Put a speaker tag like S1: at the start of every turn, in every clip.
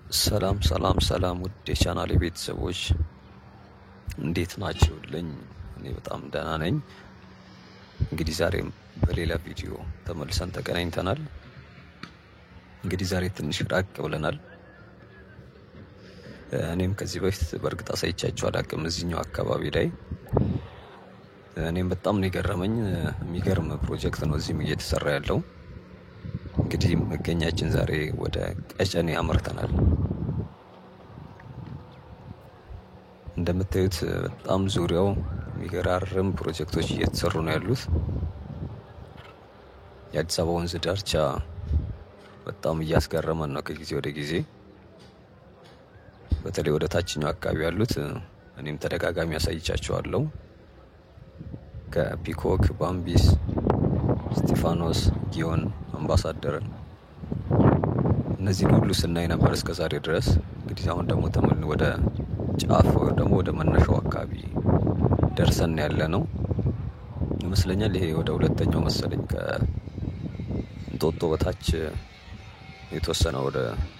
S1: ሰላም ውድ የቻናሌ ቤተሰቦች እንዴት ናችሁልኝ? እኔ በጣም ደህና ነኝ። እንግዲህ ዛሬም በሌላ ቪዲዮ ተመልሰን ተገናኝተናል። እንግዲህ ዛሬ ትንሽ ራቅ ብለናል። እኔም ከዚህ በፊት በእርግጥ አሳይቻችሁ አላውቅም እዚህኛው አካባቢ ላይ። እኔም በጣም ነው የገረመኝ። የሚገርም ፕሮጀክት ነው እዚህም እየተሰራ ያለው። እንግዲህ መገኛችን ዛሬ ወደ ቀጨኔ አመርተናል። እንደምታዩት በጣም ዙሪያው የሚገራርም ፕሮጀክቶች እየተሰሩ ነው ያሉት። የአዲስ አበባ ወንዝ ዳርቻ በጣም እያስገረመን ነው ከጊዜ ወደ ጊዜ። በተለይ ወደ ታችኛው አካባቢ ያሉት እኔም ተደጋጋሚ አሳይቻቸዋለሁ። ከፒኮክ፣ ባምቢስ፣ ስቲፋኖስ፣ ጊዮን፣ አምባሳደርን እነዚህን ሁሉ ስናይ ነበር እስከዛሬ ድረስ። እንግዲህ አሁን ደግሞ ተመልሰን ወደ ጫፍ ደግሞ ወደ መነሻው አካባቢ ደርሰን ያለ ነው ይመስለኛል። ይሄ ወደ ሁለተኛው መሰለኝ ከእንጦጦ በታች የተወሰነ ወደ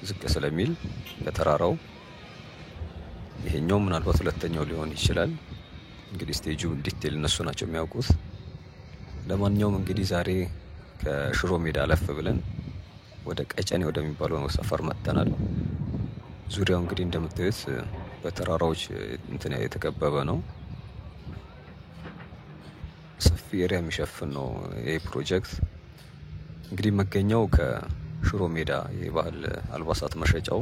S1: ዝቅ ስለሚል ከተራራው ይሄኛው ምናልባት ሁለተኛው ሊሆን ይችላል። እንግዲህ ስቴጁ ዲቴል እነሱ ናቸው የሚያውቁት። ለማንኛውም እንግዲህ ዛሬ ከሽሮ ሜዳ አለፍ ብለን ወደ ቀጨኔ ወደሚባለው ሰፈር መጥተናል። ዙሪያው እንግዲህ እንደምታዩት በተራራዎች የተከበበ ነው። ሰፊ ኤሪያ የሚሸፍን ነው ይሄ ፕሮጀክት። እንግዲህ መገኛው ከሽሮ ሜዳ የባህል አልባሳት መሸጫው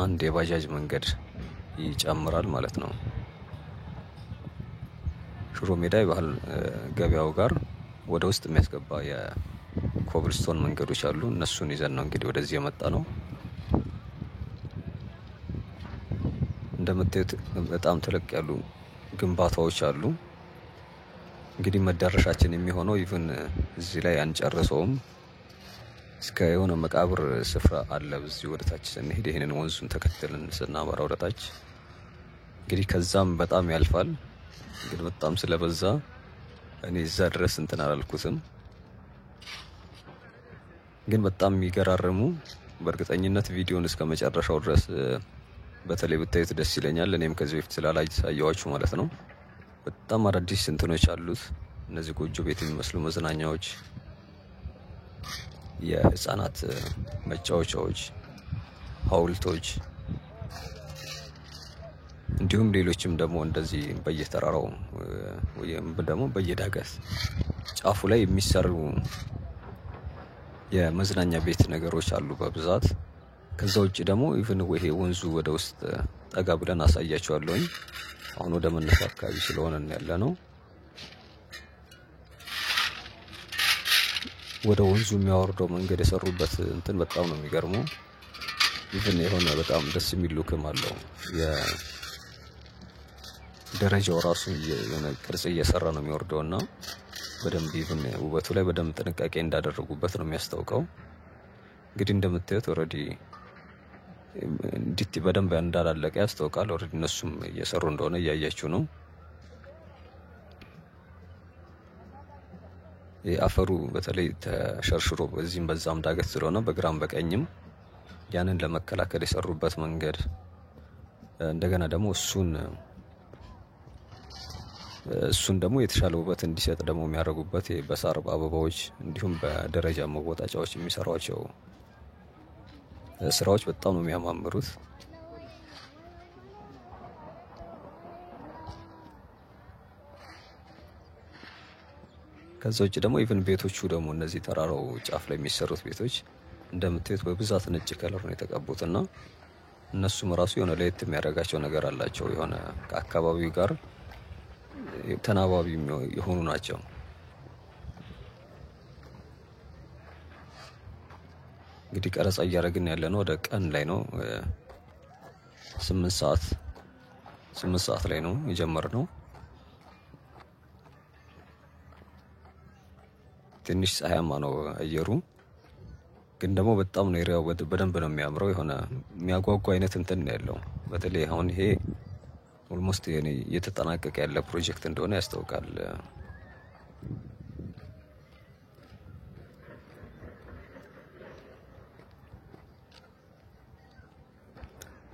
S1: አንድ የባጃጅ መንገድ ይጨምራል ማለት ነው። ሽሮ ሜዳ የባህል ገበያው ጋር ወደ ውስጥ የሚያስገባ የኮብልስቶን መንገዶች አሉ። እነሱን ይዘን ነው እንግዲህ ወደዚህ የመጣ ነው። እንደምታዩት በጣም ትልቅ ያሉ ግንባታዎች አሉ። እንግዲህ መዳረሻችን የሚሆነው ኢቭን እዚህ ላይ አንጨርሰውም። እስከ የሆነ መቃብር ስፍራ አለ በዚህ ወደ ታች ስንሄድ፣ ይሄንን ወንዙን ተከትለን ስናመራ ወደ ታች እንግዲህ ከዛም በጣም ያልፋል። ግን በጣም ስለበዛ እኔ እዛ ድረስ እንትን አላልኩትም። ግን በጣም የሚገራርሙ በእርግጠኝነት ቪዲዮን እስከ መጨረሻው ድረስ በተለይ ብታዩት ደስ ይለኛል። እኔም ከዚህ በፊት ስላላየኋችሁ ማለት ነው። በጣም አዳዲስ እንትኖች አሉት። እነዚህ ጎጆ ቤት የሚመስሉ መዝናኛዎች፣ የህፃናት መጫወቻዎች፣ ሐውልቶች እንዲሁም ሌሎችም ደግሞ እንደዚህ በየተራራው ወይም ደግሞ በየዳገት ጫፉ ላይ የሚሰሩ የመዝናኛ ቤት ነገሮች አሉ በብዛት። ከዛ ውጪ ደግሞ ኢቭን ይሄ ወንዙ ወደ ውስጥ ጠጋ ብለን አሳያቸዋለሁ። አሁን ወደ መነሻ አካባቢ ስለሆነ ያለ ነው። ወደ ወንዙ የሚያወርደው መንገድ የሰሩበት እንትን በጣም ነው የሚገርመው። ኢቭን የሆነ በጣም ደስ የሚል ሉክም አለው። የደረጃው ራሱ የሆነ ቅርጽ እየሰራ ነው የሚወርደውና በደንብ ኢቭን ውበቱ ላይ በደንብ ጥንቃቄ እንዳደረጉበት ነው የሚያስታውቀው። እንግዲህ እንደምታዩት ኦሬዲ እንዲት በደንብ እንዳላለቀ ያስታውቃል። ኦሬዲ እነሱም እየሰሩ እንደሆነ እያያችሁ ነው። የአፈሩ በተለይ ተሸርሽሮ በዚህም በዛም ዳገት ስለሆነ በግራም በቀኝም ያንን ለመከላከል የሰሩበት መንገድ እንደገና ደግሞ እሱን ደግሞ የተሻለ ውበት እንዲሰጥ ደግሞ የሚያደርጉበት በሳር አበባዎች እንዲሁም በደረጃ መወጣጫዎች የሚሰሯቸው ስራዎች በጣም ነው የሚያማምሩት። ከዛ ውጭ ደግሞ ኢቭን ቤቶቹ ደግሞ እነዚህ ተራራው ጫፍ ላይ የሚሰሩት ቤቶች እንደምታዩት በብዛት ነጭ ከለር ነው የተቀቡትና እነሱም ራሱ የሆነ ለየት የሚያደርጋቸው ነገር አላቸው። የሆነ ከአካባቢው ጋር ተናባቢ የሆኑ ናቸው። እንግዲህ ቀረጻ እያደረግን ያለ ነው ወደ ቀን ላይ ነው። 8 ሰዓት ላይ ነው የጀመርነው። ትንሽ ፀሐያማ ነው አየሩ፣ ግን ደግሞ በጣም ነው ኤሪያው በደንብ ነው የሚያምረው። የሆነ የሚያጓጓ አይነት እንትን ነው ያለው። በተለይ አሁን ይሄ ኦልሞስት እየተጠናቀቀ ያለ ፕሮጀክት እንደሆነ ያስታውቃል።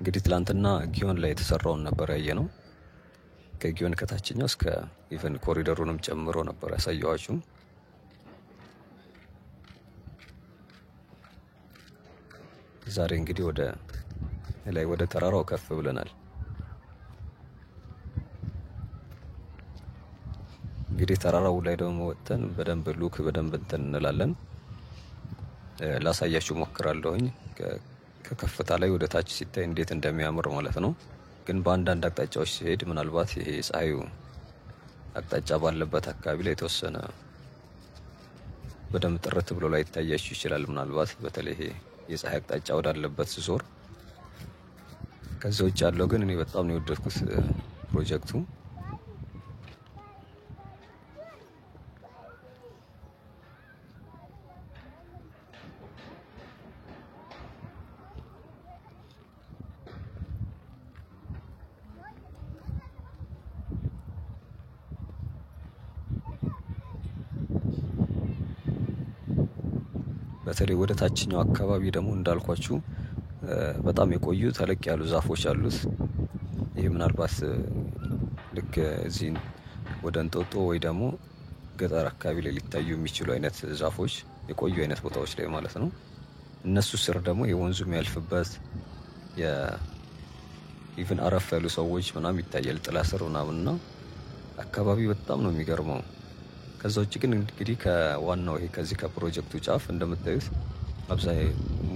S1: እንግዲህ ትላንትና ጊዮን ላይ የተሰራውን ነበር ያየነው። ከጊዮን ከታችኛው እስከ ኢቨን ኮሪደሩንም ጨምሮ ነበር ያሳየኋችሁ። ዛሬ እንግዲህ ወደ ተራራው ከፍ ብለናል። እንግዲህ ተራራው ላይ ደግሞ ወጥተን በደንብ እንትን እንላለን። ላሳያችሁ ሞክራለሁኝ ከከፍታ ላይ ወደ ታች ሲታይ እንዴት እንደሚያምር ማለት ነው። ግን በአንዳንድ አቅጣጫዎች ሲሄድ ምናልባት ይሄ ፀሐዩ አቅጣጫ ባለበት አካባቢ ላይ የተወሰነ በደንብ ጥርት ብሎ ላይ ይታያችሁ ይችላል። ምናልባት በተለይ ይሄ የፀሐይ አቅጣጫ ወዳለበት ሲዞር። ከዚህ ውጭ ያለው ግን እኔ በጣም ነው የወደድኩት ፕሮጀክቱ። በተለይ ወደ ታችኛው አካባቢ ደግሞ እንዳልኳችሁ በጣም የቆዩ ተለቅ ያሉ ዛፎች አሉት። ይሄ ምናልባት ልክ እዚህ ወደ እንጦጦ ወይ ደግሞ ገጠር አካባቢ ላይ ሊታዩ የሚችሉ አይነት ዛፎች የቆዩ አይነት ቦታዎች ላይ ማለት ነው። እነሱ ስር ደግሞ የወንዙ የሚያልፍበት ኢቭን አረፍ ያሉ ሰዎች ምናምን ይታያል ጥላ ስር ምናምንና አካባቢ በጣም ነው የሚገርመው። ከዛ ውጭ ግን እንግዲህ ከዋናው ይሄ ከዚህ ከፕሮጀክቱ ጫፍ እንደምታዩት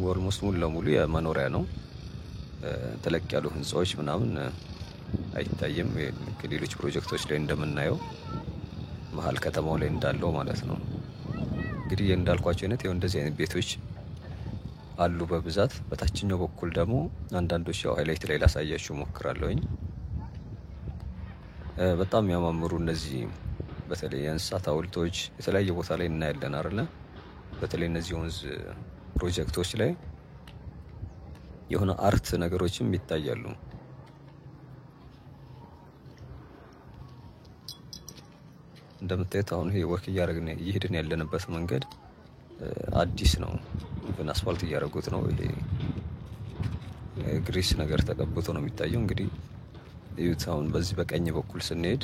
S1: ኦልሞስት ሙሉ ለሙሉ የመኖሪያ ነው። ተለቅ ያሉ ህንፃዎች ምናምን አይታይም። ከሌሎች ፕሮጀክቶች ላይ እንደምናየው መሀል ከተማው ላይ እንዳለው ማለት ነው። እንግዲህ እንዳልኳቸው አይነት ያው እንደዚህ አይነት ቤቶች አሉ በብዛት። በታችኛው በኩል ደግሞ አንዳንዶች ያው ሃይላይት ላይ ላሳያችሁ ሞክራለሁኝ። በጣም የሚያማምሩ እነዚህ በተለይ የእንስሳት ሐውልቶች የተለያየ ቦታ ላይ እናያለን አይደለ? በተለይ እነዚህ ወንዝ ፕሮጀክቶች ላይ የሆነ አርት ነገሮችም ይታያሉ። እንደምታዩት አሁን ይሄ ወክ እየሄድን ያለንበት መንገድ አዲስ ነው። ኢቭን አስፋልት እያደረጉት ነው። ይሄ ግሪስ ነገር ተቀብቶ ነው የሚታየው። እንግዲህ እዩት። አሁን በዚህ በቀኝ በኩል ስንሄድ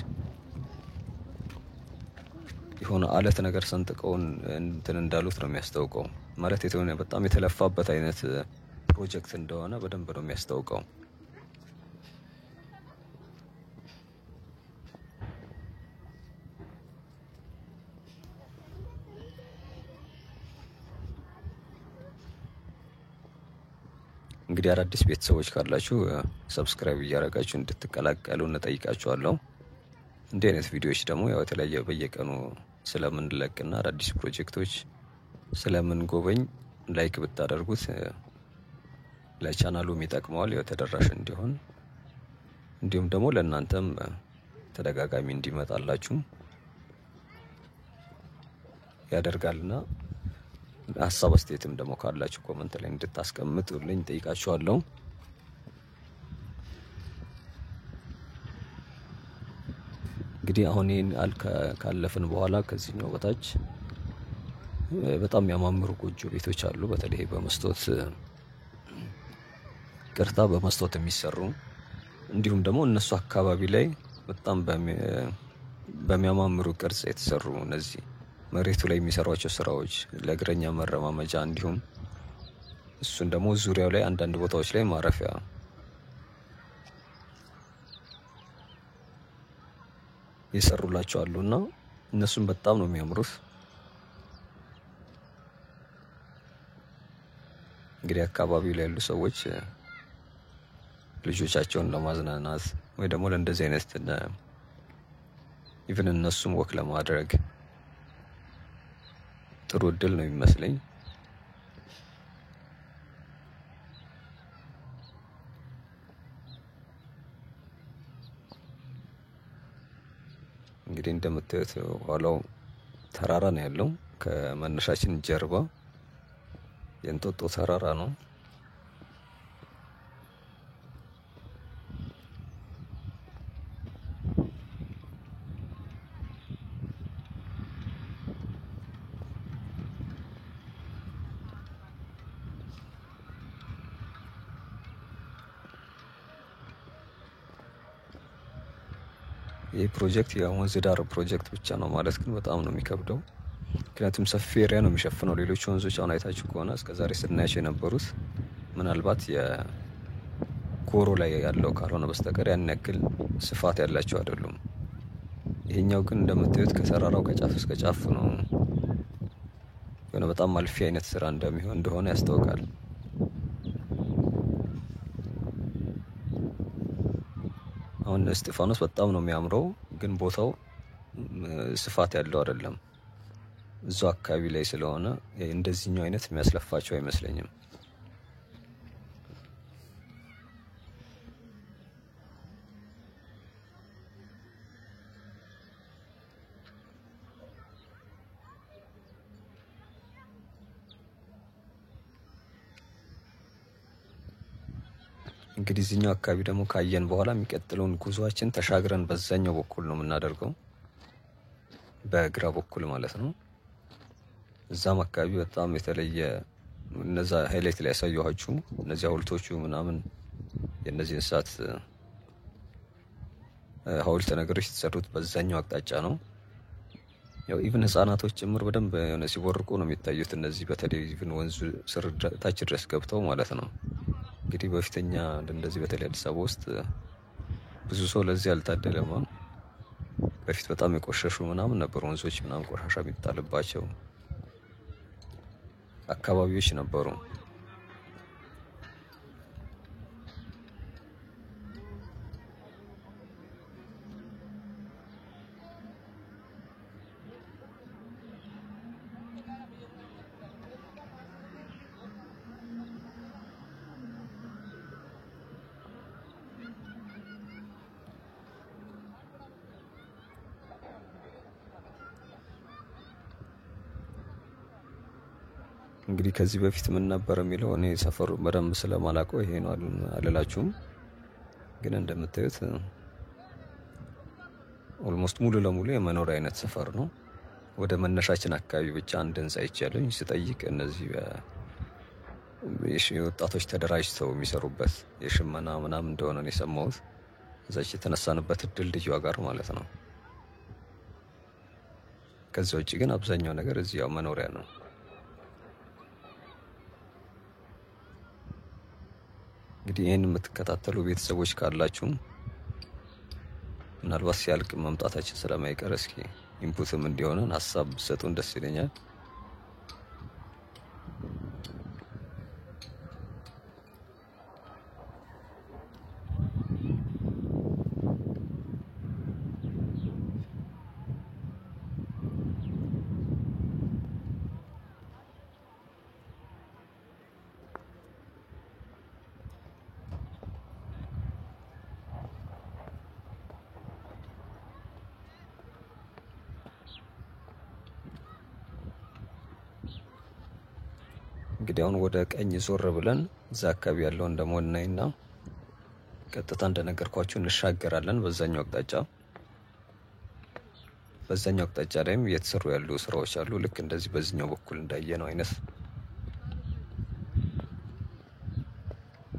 S1: የሆነ አለት ነገር ሰንጥቀውን እንትን እንዳሉት ነው የሚያስታውቀው። ማለት የሆነ በጣም የተለፋበት አይነት ፕሮጀክት እንደሆነ በደንብ ነው የሚያስታውቀው። እንግዲህ አዳዲስ ቤተሰቦች ካላችሁ ሰብስክራይብ እያደረጋችሁ እንድትቀላቀሉ እንጠይቃችኋለሁ። እንዲህ አይነት ቪዲዮዎች ደግሞ ያው የተለያየ በየቀኑ ስለምንለቅና አዳዲስ ፕሮጀክቶች ስለምንጎበኝ ላይክ ብታደርጉት ለቻናሉም ይጠቅመዋል፣ ያው ተደራሽ እንዲሆን እንዲሁም ደግሞ ለእናንተም ተደጋጋሚ እንዲመጣላችሁ ያደርጋልና ሀሳብ አስተያየትም ደግሞ ካላችሁ ኮመንት ላይ እንድታስቀምጡልኝ ጠይቃችኋለሁ። እንግዲህ አሁን ይሄን ካለፍን በኋላ ከዚህኛው በታች በጣም የሚያማምሩ ጎጆ ቤቶች አሉ። በተለይ በመስታወት የሚሰሩ እንዲሁም ደግሞ እነሱ አካባቢ ላይ በጣም በሚያማምሩ ቅርጽ የተሰሩ እነዚህ መሬቱ ላይ የሚሰሯቸው ስራዎች ለእግረኛ መረማመጃ እንዲሁም እሱን ደግሞ ዙሪያው ላይ አንዳንድ ቦታዎች ላይ ማረፊያ የሰሩላቸው አሉና እነሱም በጣም ነው የሚያምሩት። እንግዲህ አካባቢው ላይ ያሉ ሰዎች ልጆቻቸውን ለማዝናናት ወይ ደግሞ ለእንደዚህ አይነት ኢቭን እነሱም ወክ ለማድረግ ጥሩ እድል ነው የሚመስለኝ። እንግዲህ እንደምታዩት ኋላው ተራራ ነው ያለው። ከመነሻችን ጀርባ የእንጦጦ ተራራ ነው። ይህ ፕሮጀክት የወንዝ ዳር ፕሮጀክት ብቻ ነው ማለት ግን በጣም ነው የሚከብደው። ምክንያቱም ሰፊ ኤሪያ ነው የሚሸፍነው። ሌሎች ወንዞች አሁን አይታችሁ ከሆነ እስከዛሬ ስናያቸው የነበሩት ምናልባት የጎሮ ላይ ያለው ካልሆነ በስተቀር ያን ያክል ስፋት ያላቸው አይደሉም። ይሄኛው ግን እንደምታዩት ከተራራው ከጫፍ እስከ ጫፍ ነው። የሆነ በጣም አልፊ አይነት ስራ እንደሆነ ያስታውቃል። አሁን እስጢፋኖስ በጣም ነው የሚያምረው፣ ግን ቦታው ስፋት ያለው አይደለም። እዛው አካባቢ ላይ ስለሆነ እንደዚህኛው አይነት የሚያስለፋቸው አይመስለኝም። እንግዲህ እዚህኛው አካባቢ ደግሞ ካየን በኋላ የሚቀጥለውን ጉዟችን ተሻግረን በዛኛው በኩል ነው የምናደርገው፣ በግራ በኩል ማለት ነው። እዛም አካባቢ በጣም የተለየ እነዛ ሃይላይት ላይ ያሳየኋችሁ እነዚህ ሐውልቶቹ ምናምን የእነዚህ እንስሳት ሐውልት ነገሮች የተሰሩት በዛኛው አቅጣጫ ነው። ያው ኢቭን ህፃናቶች ጭምር በደንብ የሆነ ሲቦርቁ ነው የሚታዩት። እነዚህ በተለይ ኢቭን ወንዙ ስር ታች ድረስ ገብተው ማለት ነው። እንግዲህ በፊተኛ እንደዚህ በተለይ አዲስ አበባ ውስጥ ብዙ ሰው ለዚህ አልታደለም። በፊት በጣም የቆሸሹ ምናምን ነበሩ ወንዞች ምናምን ቆሻሻ የሚጣልባቸው አካባቢዎች ነበሩ። እንግዲህ ከዚህ በፊት ምን ነበር የሚለው እኔ ሰፈሩ በደንብ ስለማላውቀው ይሄ ነው አልላችሁም። ግን እንደምታዩት ኦልሞስት ሙሉ ለሙሉ የመኖሪያ አይነት ሰፈር ነው። ወደ መነሻችን አካባቢ ብቻ አንድ ህንጻ ይቻለኝ ስጠይቅ እነዚህ ወጣቶች ተደራጅተው የሚሰሩበት የሽመና ምናምን እንደሆነ ነው የሰማሁት። እዛች የተነሳንበት ድልድይዋ ጋር ማለት ነው። ከዛ ውጪ ግን አብዛኛው ነገር እዚያው መኖሪያ ነው። እንግዲህ ይህን የምትከታተሉ ቤተሰቦች ካላችሁ ምናልባት ሲያልቅ መምጣታችን ስለማይቀር እስኪ ኢንፑትም እንዲሆነን ሀሳብ ብትሰጡን ደስ ይለኛል። እንግዲህ አሁን ወደ ቀኝ ዞር ብለን እዛ አካባቢ ያለውን ደግሞ እናይና ቀጥታ እንደነገርኳችሁ እንሻገራለን በዛኛው አቅጣጫ። በዛኛው አቅጣጫ ላይም እየተሰሩ ያሉ ስራዎች አሉ፣ ልክ እንደዚህ በዚህኛው በኩል እንዳየነው አይነት።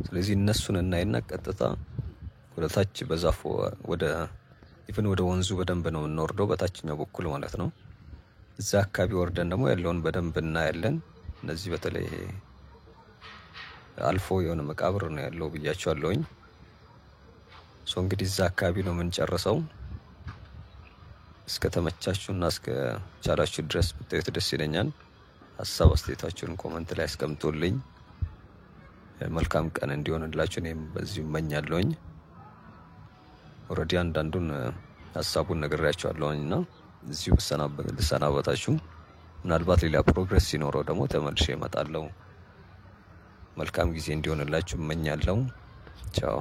S1: ስለዚህ እነሱን እናይና ቀጥታ ወደ ታች በዛፎ ወደ ወንዙ በደንብ ነው የምንወርደው፣ በታችኛው በኩል ማለት ነው። እዛ አካባቢ ወርደን ደግሞ ያለውን በደንብ እናያለን። እነዚህ በተለይ አልፎ የሆነ መቃብር ነው ያለው ብያቸዋለሁኝ። እንግዲህ እዛ አካባቢ ነው የምንጨርሰው። እስከ ተመቻችሁና እስከ ቻላችሁ ድረስ ብታዩት ደስ ይለኛል። ሀሳብ አስተያየታችሁን ኮመንት ላይ አስቀምጡልኝ። መልካም ቀን እንዲሆንላችሁ እኔም በዚሁ እመኛለሁኝ። ኦልሬዲ አንዳንዱን ሀሳቡን ነግሬያቸዋለሁኝና እዚሁ ልሰናበታችሁ። ምናልባት ሌላ ፕሮግረስ ሲኖረው ደግሞ ተመልሼ እመጣለሁ። መልካም ጊዜ እንዲሆንላችሁ እመኛለሁ። ቻው።